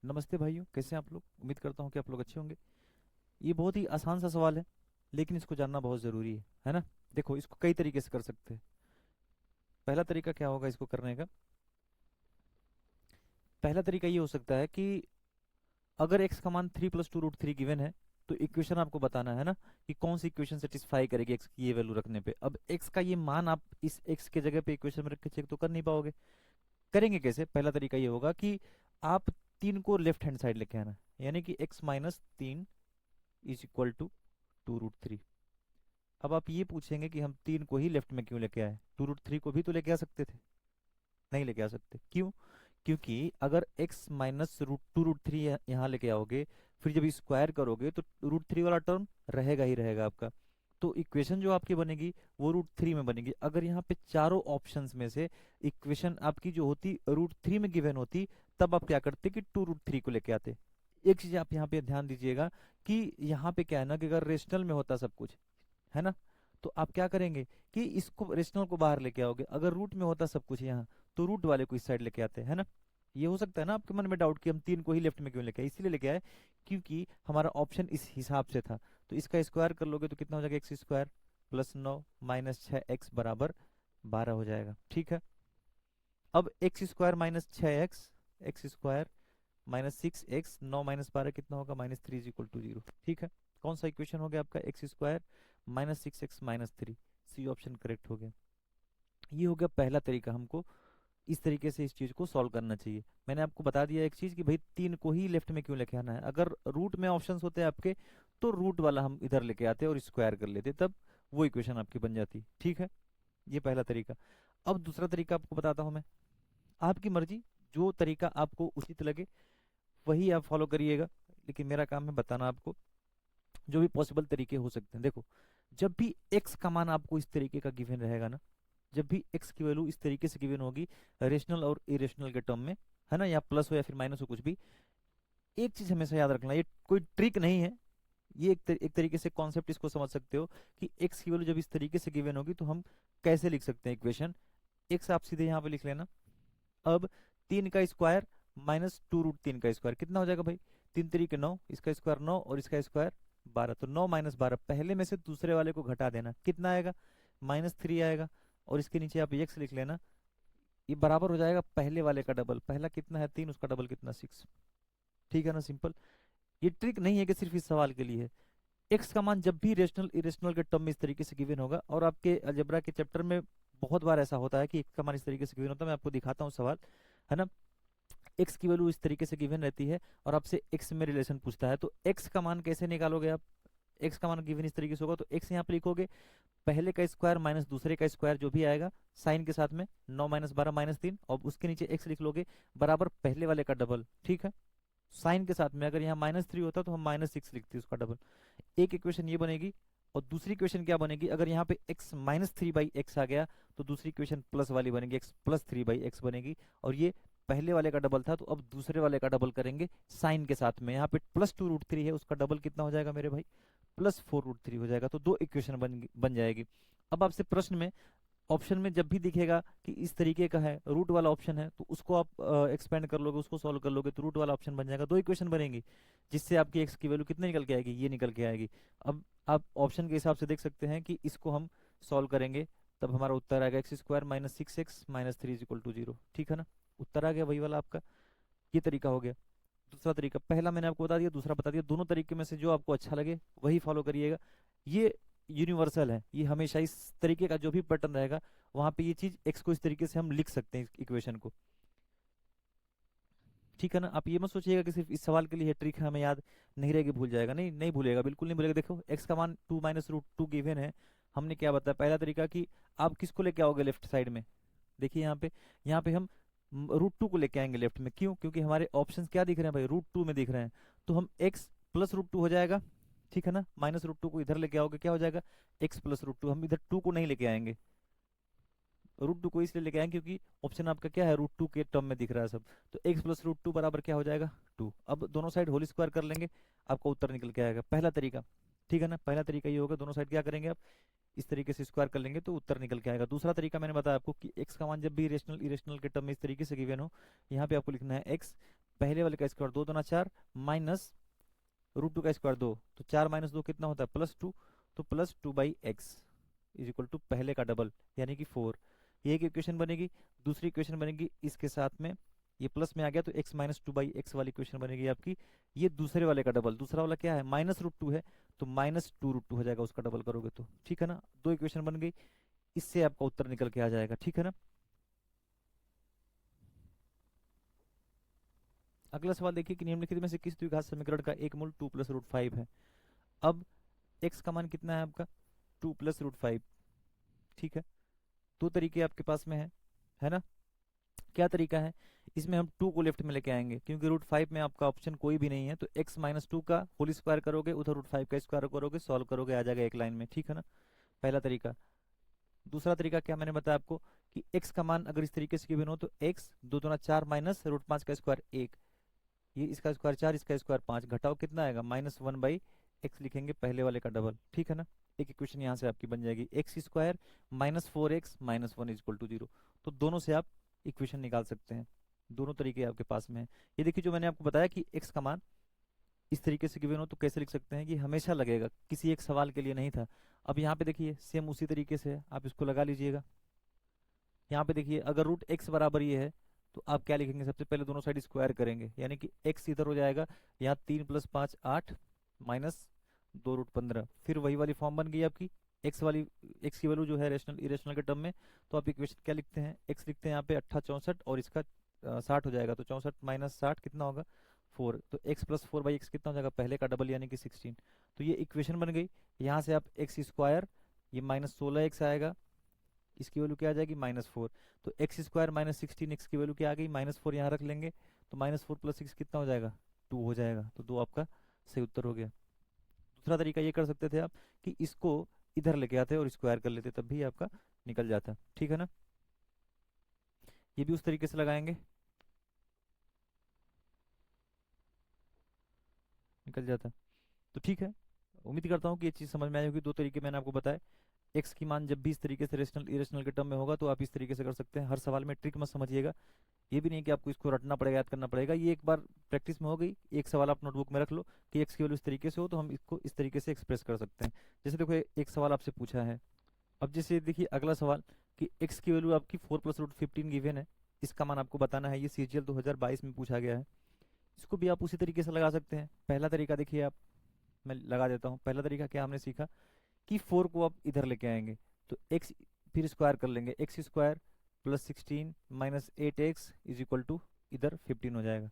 नमस्ते भाइयों, कैसे हैं आप लोग। उम्मीद करता हूँ कि आप लोग अच्छे होंगे। ये बहुत ही आसान सा सवाल है, लेकिन इसको जानना बहुत ज़रूरी है ना। देखो, इसको कई तरीके से कर सकते हैं। पहला तरीका क्या होगा इसको करने का। पहला तरीका ये हो सकता है कि अगर x का मान 3 + 2√3 गिवन है, तो इक्वेशन आपको बताना है ना कि कौन सी इक्वेशन सेटिस्फाई करेगी x की ये वैल्यू रखने पे। अब x का ये मान आप इस x के जगह पे इक्वेशन में रख के चेक तो कर नहीं पाओगे। करेंगे कैसे। पहला तरीका ये होगा कि आप 3 को लेफ्ट हैंड साइड लेके आना, यानी कि x - 3 इज इक्वल टू 2√3। अब आप ये पूछेंगे कि हम 3 को ही लेफ्ट में क्यों लेके आए, 2√3 को भी तो लेके आ सकते थे। नहीं लेके आ सकते, क्यों? क्योंकि अगर x - 2√3 यहाँ लेके आओगे, फिर जब स्क्वायर करोगे तो √3 वाला टर्म रहेगा ही रहेगा आपका। तो इक्वेशन जो आपकी बनेगी वो √3 में बनेगी। अगर यहाँ पे चारों ऑप्शंस में से इक्वेशन आपकी जो होती √3 में गिवन होती, तब आप क्या करते कि 2√3 को लेके आते। एक चीज आप यहाँ पे ध्यान दीजिएगा कि यहाँ पे क्या है ना कि अगर रेशनल में होता सब कुछ, है ना, तो आप क्या करेंगे कि इसको रेशनल को बाहर लेके आओगे। अगर रूट में होता सब कुछ यहाँ, तो रूट वाले को इस साइड लेके आते हैं ना। ये हो सकता है ना आपके मन में डाउट कि हम 3 को ही लेफ्ट में क्यों लेके आए। इसीलिए लेके आए क्योंकि हमारा ऑप्शन इस हिसाब से था। तो इसका स्क्वायर कर लोगे तो कितना हो जाएगा, x² + 9 - 6x = 12 हो जाएगा। ठीक है। अब x² - 6x, x² - 6x, 9 - 12 कितना होगा, -3 = 0। ठीक है। कौन सा इक्वेशन हो गया आपका, x² - 6x - 3। C option correct हो गया। ये हो गया पहला तरीका। हमको इस तरीके से इस चीज को सॉल्व करना चाहिए। मैंने आपको बता दिया एक चीज कि भाई 3 को ही लेफ्ट में क्यों लेके आना है। अगर रूट में ऑप्शंस होते हैं आपके, तो रूट वाला हम इधर लेके आते और स्क्वायर कर लेते, तब वो इक्वेशन आपकी बन जाती। ठीक है। ये पहला तरीका। अब दूसरा तरीका आपको बताता हूं मैं। आपकी मर्जी, जो तरीका आपको उचित लगे वही आप फॉलो करिएगा, लेकिन मेरा काम है बताना आपको जो भी पॉसिबल तरीके हो सकते हैं। देखो, जब भी x का मान आपको इस तरीके का गिवन रहेगा ना, जब भी x की वैल्यू इस तरीके से गिवन होगी, रेशनल और इरेशनल के टर्म में, है ना, या प्लस हो या फिर माइनस हो कुछ भी, एक चीज हमेशा याद रखना, ये कोई ट्रिक नहीं है। ये एक तरीके से कॉन्सेप्ट इसको समझ सकते हो कि x की वैल्यू जब इस तरीके से गिवन होगी तो हम कैसे लिख सकते हैं इक्वेशन। x आप सीधे यहाँ पे लिख लेना। अब 3 का स्क्वायर -2√3 का स्क्वायर कितना हो जाएगा भाई, 3 × 3 = 9, इसका स्क्वायर 9 और इसका स्क्वायर 12। तो 9 - 12 पहले में से दूसरे वाले को घटा देना, कितना आएगा, -3 आएगा। और इसके नीचे आप x लिख लेना। ये बराबर हो जाएगा पहले वाले का डबल। पहला कितना है 3, उसका डबल कितना 6। ठीक है ना, सिंपल। ये ट्रिक नहीं है कि सिर्फ इस सवाल के लिए है। एक्स का मान जब भी रेशनल इरेशनल के टर्म में इस तरीके से गिवन होगा, और आपके अलजेब्रा के चैप्टर में बहुत बार ऐसा होता है कि एक्स का मान इस तरीके से गिवन होता है। मैं आपको दिखाता हूँ सवाल, है ना। एक्स की वैल्यू इस तरीके से गिवन रहती है और आपसे एक्स में रिलेशन पूछता है, तो एक्स का मान कैसे निकालोगे आप। एक्स का मान गिवन इस तरीके से होगा तो एक्स यहाँ पे लिखोगे, पहले का स्क्वायर माइनस दूसरे का स्क्वायर जो भी आएगा साइन के साथ में, 9 - 12 - 3, और उसके नीचे एक्स लिख लोगे बराबर पहले वाले का डबल। ठीक है। साइन के साथ में अगर यहाँ -3 होता तो हम -6 लिखते उसका डबल। एक इक्वेशन ये बनेगी। और दूसरी इक्वेशन क्या बनेगी, अगर यहाँ पे x - 3/x आ गया तो दूसरी इक्वेशन प्लस वाली बनेगी, x + 3/x बनेगी। और ये पहले वाले का डबल था, तो अब दूसरे वाले का डबल करेंगे साइन के साथ में। यहाँ पे +2√3 है, उसका डबल कितना हो जाएगा मेरे भाई, +4√3 हो जाएगा। तो दो इक्वेशन बन जाएगी। अब आपसे प्रश्न में ऑप्शन में जब भी दिखेगा कि इस तरीके का है, रूट वाला ऑप्शन है, तो उसको आप एक्सपेंड कर लोगे, उसको सॉल्व कर लोगे, तो रूट वाला ऑप्शन बन जाएगा। दो इक्वेशन बनेंगी, जिससे आपकी एक्स की वैल्यू कितने निकल के आएगी, ये निकल के आएगी। अब आप ऑप्शन के हिसाब से देख सकते हैं कि इसको हम सॉल्व करेंगे, तब हमारा उत्तर आएगा x² - 6x - 3 = 0। ठीक है ना, उत्तर आ गया वही वाला आपका। ये तरीका हो गया। दूसरा तरीका, पहला मैंने आपको बता दिया, दूसरा बता दिया। दोनों तरीके में से जो आपको अच्छा लगे वही फॉलो करिएगा। ये यूनिवर्सल है, ये हमेशा इस तरीके का जो भी पैटर्न रहेगा वहां पे ये चीज एक्स को इस तरीके से हम लिख सकते हैं, इक्वेशन को। ठीक है ना। आप ये मत सोचिएगा कि सिर्फ इस सवाल के लिए ट्रिक है, हमें याद नहीं रहेगी, भूल जाएगा। नहीं, नहीं भूलेगा, बिल्कुल नहीं भूलेगा। देखो, एक्स का मान 2 - √2 गिवन है। हमने क्या बताया, पहला तरीका कि आप किसको लेके आओगे लेफ्ट साइड में। देखिए यहाँ पे हम √2 को लेके आएंगे लेफ्ट में। क्यों? क्योंकि हमारे ऑप्शंस क्या दिख रहे हैं भाई, √2 में दिख रहे हैं। तो हम x + √2 हो जाएगा। ठीक है ना, -√2 को इधर लेके आओगे, क्या हो जाएगा, x + √2। हम इधर 2 को नहीं लेके आएंगे, √2 को इसलिए लेके आएंगे क्योंकि ऑप्शन आपका क्या है, √2 के टर्म में दिख रहा है सब। तो x + √2 बराबर क्या हो जाएगा, 2। अब दोनों साइड होल स्क्वायर कर लेंगे, आपका उत्तर निकल के आएगा। पहला तरीका। ठीक है ना। पहला तरीका ये होगा, दोनों साइड क्या करेंगे आप, इस तरीके से स्क्वायर कर लेंगे तो उत्तर निकल के आएगा। दूसरा तरीका मैंने बताया आपको कि एक्स का मान जब भी रेशनल इरेशनल के टर्म में इस तरीके से गिवन हो, यहाँ पे आपको लिखना है एक्स, पहले वाले का स्क्वायर 2×4 माइनस √2 का स्क्वायर 2, तो 4 - 2 कितना होता है +2, तो +2/x इज इक्वल टू पहले का डबल यानी कि 4। ये एक इक्वेशन बनेगी। दूसरी इक्वेशन बनेगी इसके साथ में, ये प्लस में आ गया तो x - 2/x वाली इक्वेशन बनेगी आपकी। ये दूसरे वाले का डबल, दूसरा वाला क्या है -√2 है, तो -2√2 हो जाएगा उसका डबल करोगे तो, ठीक है ना। दो इक्वेशन बन गई, इससे आपका उत्तर निकल के आ जाएगा, ठीक है ना। अगला सवाल देखिए कि निम्नलिखित में से किस द्विघात समीकरण का एक मूल 2 + √5 है। अब x का मान कितना है आपका 2 + √5, ठीक है। दो तरीके आपके पास में है ना। क्या तरीका है, इसमें हम 2 को लेफ्ट में लेके आएंगे क्योंकि √5 में आपका ऑप्शन कोई भी नहीं है, तो x - 2 का होल स्क्वायर करोगे, उधर √5 का स्क्वायर करोगे, सॉल्व करोगे, आ जाएगा एक लाइन में, ठीक है ना। पहला तरीका। दूसरा तरीका क्या मैंने बताया आपको कि x का मान अगर इस तरीके से गिवन हो तो x 2×4 माइनस √5 का स्क्वायर 1, ये इसका स्क्वायर 4, इसका स्क्वायर 5, घटाओ कितना आएगा -1/x लिखेंगे पहले वाले का डबल, ठीक है ना। एक इक्वेशन यहाँ से आपकी बन जाएगी x² -4x - 1 = 0। तो दोनों से आप इक्वेशन निकाल सकते हैं, दोनों तरीके आपके पास में है। ये देखिए जो मैंने आपको बताया कि x का मान इस तरीके से गिवन हो तो कैसे लिख सकते हैं, कि हमेशा लगेगा, किसी एक सवाल के लिए नहीं था। अब यहाँ पे देखिए सेम उसी तरीके से है, आप इसको लगा लीजिएगा। यहाँ पे देखिए अगर √x बराबर ये है तो आप क्या लिखेंगे, सबसे पहले दोनों साइड स्क्वायर करेंगे, यानी कि x इधर हो जाएगा, यहाँ 3 + 5 8 माइनस 2√15, फिर वही वाली फॉर्म बन गई आपकी x की वैल्यू जो है रेशनल इरेशनल के टर्म में, तो आप इक्वेशन क्या लिखते हैं, x लिखते हैं यहाँ पे 8 64 और इसका 60 हो जाएगा, तो 64 - 60 कितना होगा 4, तो x + 4/x कितना हो जाएगा पहले का डबल यानी कि 16। तो ये इक्वेशन बन गई। यहाँ से आप x², ये -16x आएगा, इसकी वैल्यू क्या आ जाएगी -4, तो x² - 16 x की वैल्यू क्या आ गई -4, यहाँ रख लेंगे, तो -4 + 6 कितना हो जाएगा 2 हो जाएगा, तो 2 आपका सही उत्तर हो गया। दूसरा तरीका ये कर सकते थे आप कि इसको इधर लेके आते और स्क्वायर कर लेते, तब भी आपका निकल जाता, ठीक है ना। ये भी उस तरीके से लगाएंगे, निकल जाता। तो ठीक है, उम्मीद करता हूँ कि ये चीज़ समझ में आई होगी। दो तरीके मैंने आपको बताए, एक्स की मान जब भी इस तरीके से रेशनल इरेशनल के टर्म में होगा तो आप इस तरीके से कर सकते हैं। हर सवाल में ट्रिक मत समझिएगा, ये भी नहीं कि आपको इसको रटना पड़ेगा, याद करना पड़ेगा। ये एक बार प्रैक्टिस में हो गई, एक सवाल आप नोटबुक में रख लो कि एक्स की वैल्यू इस तरीके से हो तो हम इसको इस तरीके से एक्सप्रेस कर सकते हैं। जैसे देखो एक सवाल आपसे पूछा है, अब जैसे देखिए अगला सवाल कि एक्स की वैल्यू आपकी 4 + √15 गिवन है, इसका मान आपको बताना है। ये CGL 2022 में पूछा गया है। इसको भी आप उसी तरीके से लगा सकते हैं। पहला तरीका देखिए आप, मैं लगा देता हूँ। पहला तरीका क्या हमने सीखा कि 4 को आप इधर लेके आएंगे, तो x फिर स्क्वायर कर लेंगे, x² + 16 - 8x is equal to इधर 15 हो जाएगा।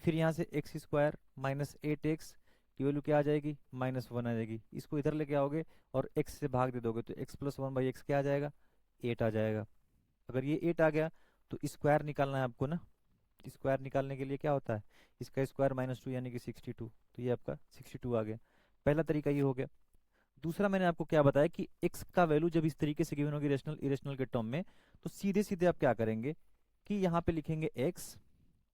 फिर यहाँ से x² - 8x की वैल्यू क्या आ जाएगी -1 आ जाएगी। इसको इधर लेके आओगे और x से भाग दे दोगे तो x + 1/x क्या आ जाएगा 8 आ जाएगा। अगर ये 8 आ गया तो स्क्वायर निकालना है आपको ना। स्क्वायर निकालने के लिए क्या होता है, इसका स्क्वायर -2 यानी कि 62, तो ये आपका 62 आ गया। पहला तरीका ये हो गया। दूसरा मैंने आपको क्या बताया कि x का वैल्यू जब इस तरीके से गिवन होगी रेशनल इरेशनल के टर्म में, तो सीधे सीधे आप क्या करेंगे कि यहाँ पे लिखेंगे x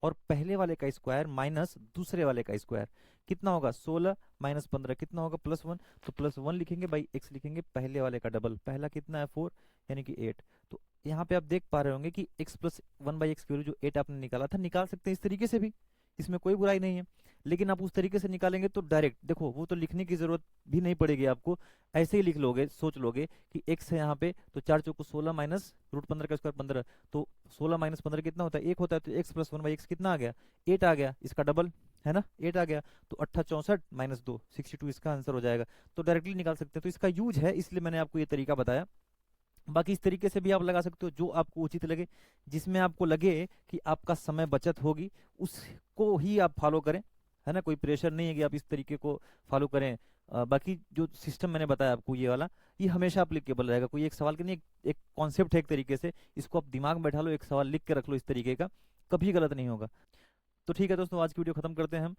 और पहले वाले का स्क्वायर माइनस दूसरे वाले का स्क्वायर, कितना होगा 16 - 15 कितना होगा +1, तो +1 लिखेंगे बाई x लिखेंगे पहले वाले का डबल, पहला कितना है 4 यानी कि 8। तो यहाँ पे आप देख पा रहे होंगे कि x + 1/x की वैल्यू जो 8 आपने निकाला था, निकाल सकते हैं इस तरीके से भी, इसमें कोई बुराई नहीं है। लेकिन आप उस तरीके से निकालेंगे तो डायरेक्ट देखो, वो तो लिखने की जरूरत भी नहीं पड़ेगी आपको, ऐसे ही लिख लोगे, सोच लोगे कि x है यहाँ पे, तो 4 चौको 16 माइनस √15 का स्क्वायर 15, तो 16 - 15 कितना होता है 1 होता है, तो x + 1/x कितना आ गया 8 आ गया, इसका डबल है ना 8 आ गया, तो 8 64 - 2 62 इसका आंसर हो जाएगा। तो डायरेक्टली निकाल सकते हैं, तो इसका यूज है, इसलिए मैंने आपको ये तरीका बताया। बाकी इस तरीके से भी आप लगा सकते हो, जो आपको उचित लगे, जिसमें आपको लगे कि आपका समय बचत होगी उसको ही आप फॉलो करें, है ना। कोई प्रेशर नहीं है कि आप इस तरीके को फॉलो करें। बाकी जो सिस्टम मैंने बताया आपको ये वाला, ये हमेशा अप्लीकेबल रहेगा। कोई एक सवाल के नहीं, एक कॉन्सेप्ट है एक तरीके से, इसको आप दिमाग में बैठा लो, एक सवाल लिख के रख लो इस तरीके का, कभी गलत नहीं होगा। तो ठीक है दोस्तों, आज की वीडियो खत्म करते हैं हम।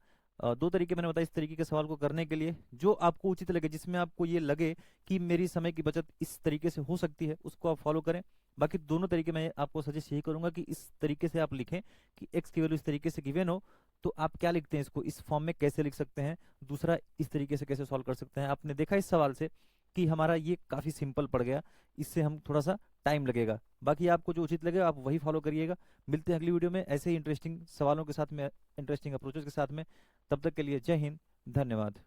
दो तरीके मैंने बताया इस तरीके के सवाल को करने के लिए, जो आपको उचित लगे, जिसमें आपको ये लगे कि मेरी समय की बचत इस तरीके से हो सकती है, उसको आप फॉलो करें। बाकी दोनों तरीके मैं आपको सजेस्ट यही करूंगा कि इस तरीके से आप लिखें कि एक्स की वैल्यू इस तरीके से गिवन हो, तो आप क्या लिखते हैं, इसको इस फॉर्म में कैसे लिख सकते हैं, दूसरा इस तरीके से कैसे सॉल्व कर सकते हैं। आपने देखा इस सवाल से कि हमारा ये काफी सिंपल पड़ गया, इससे हम थोड़ा सा टाइम लगेगा। बाकी आपको जो उचित लगे आप वही फॉलो करिएगा। मिलते हैं अगली वीडियो में ऐसे ही इंटरेस्टिंग सवालों के साथ में, इंटरेस्टिंग अप्रोचेस के साथ में। तब तक के लिए जय हिंद, धन्यवाद।